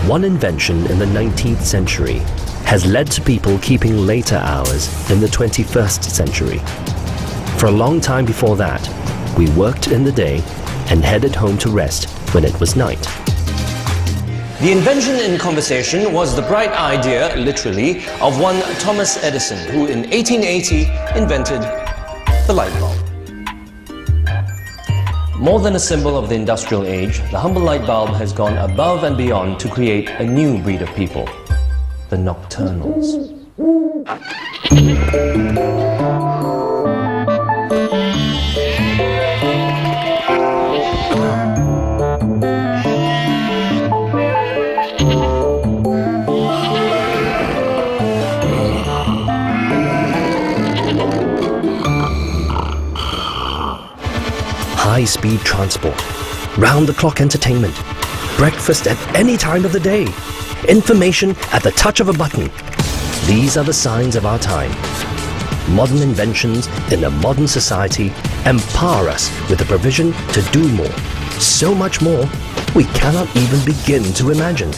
One invention in the 19th century has led to people keeping later hours in the 21st century. For a long time before that, we worked in the day and headed home to rest when it was night. The invention in conversation was the bright idea, literally, of one Thomas Edison, who in 1880 invented the light bulb. More than a symbol of the industrial age, the humble light bulb has gone above and beyond to create a new breed of people, the nocturnals. High-speed transport, round-the-clock entertainment, breakfast at any time of the day, information at the touch of a button. These are the signs of our time. Modern inventions in a modern society empower us with the provision to do more, so much more we cannot even begin to imagine.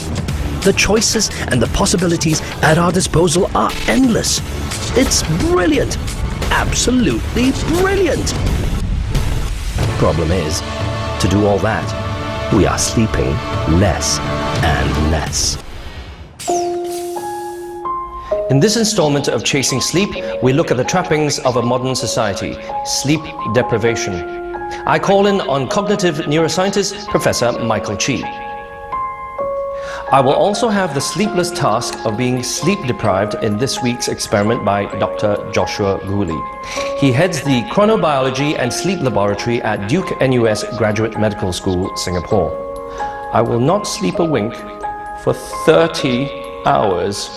The choices and the possibilities at our disposal are endless. It's brilliant, absolutely brilliant. Problem is, to do all that, we are sleeping less and less. In this installment of Chasing Sleep, we look at the trappings of a modern society, sleep deprivation. I call in on cognitive neuroscientist Professor Michael Chi. I will also have the sleepless task of being sleep deprived in this week's experiment by Dr. Joshua Gooley. He heads the Chronobiology and Sleep Laboratory at Duke NUS Graduate Medical School, Singapore. I will not sleep a wink for 30 hours.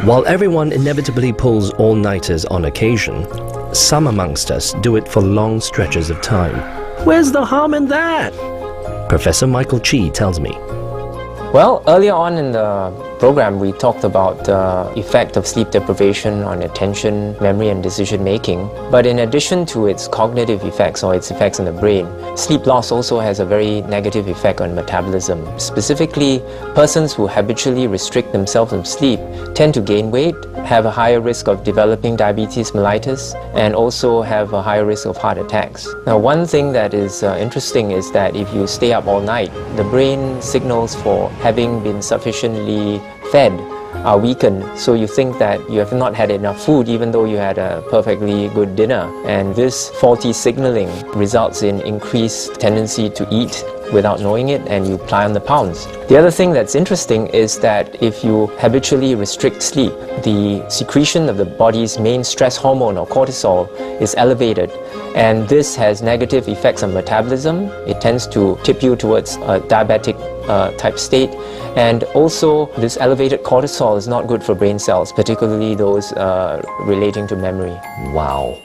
While everyone inevitably pulls all-nighters on occasion, some amongst us do it for long stretches of time. Where's the harm in that? Professor Michael Chi tells me. Well, earlier on in the program, we talked about the effect of sleep deprivation on attention, memory, and decision making. But in addition to its cognitive effects or its effects on the brain, sleep loss also has a very negative effect on metabolism. Specifically, persons who habitually restrict themselves from sleep tend to gain weight, have a higher risk of developing diabetes mellitus, and also have a higher risk of heart attacks. Now, one thing that is interesting is that if you stay up all night, the brain signals for having been sufficiently fed are weakened, so you think that you have not had enough food even though you had a perfectly good dinner, and this faulty signaling results in increased tendency to eat without knowing it, and you pile on the pounds. The other thing that's interesting is that if you habitually restrict sleep, the secretion of the body's main stress hormone or cortisol is elevated, and this has negative effects on metabolism. It tends to tip you towards a diabetic type state, and also this elevated cortisol is not good for brain cells, particularly those relating to memory. Wow.